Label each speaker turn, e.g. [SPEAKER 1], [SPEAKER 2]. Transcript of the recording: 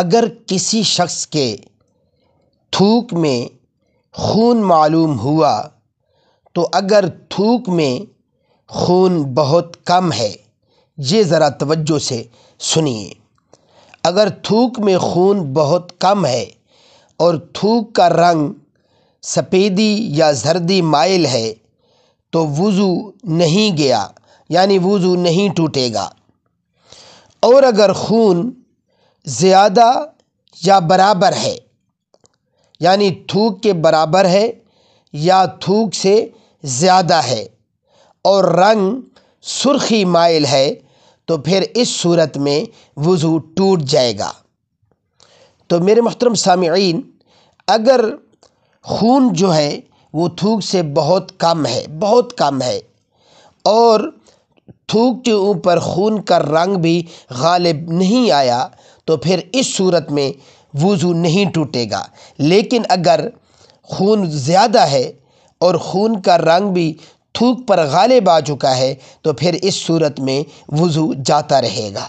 [SPEAKER 1] اگر کسی شخص کے تھوک میں خون معلوم ہوا تو اگر تھوک میں خون بہت کم ہے، یہ ذرا توجہ سے سنیے، اگر تھوک میں خون بہت کم ہے اور تھوک کا رنگ سفیدی یا زردی مائل ہے تو وضو نہیں گیا، یعنی وضو نہیں ٹوٹے گا۔ اور اگر خون زیادہ یا برابر ہے، یعنی تھوک کے برابر ہے یا تھوک سے زیادہ ہے اور رنگ سرخی مائل ہے تو پھر اس صورت میں وضو ٹوٹ جائے گا۔ تو میرے محترم سامعین، اگر خون جو ہے وہ تھوک سے بہت کم ہے اور تھوک کے اوپر خون کا رنگ بھی غالب نہیں آیا تو پھر اس صورت میں وضو نہیں ٹوٹے گا۔ لیکن اگر خون زیادہ ہے اور خون کا رنگ بھی تھوک پر غالب آ چکا ہے تو پھر اس صورت میں وضو جاتا رہے گا۔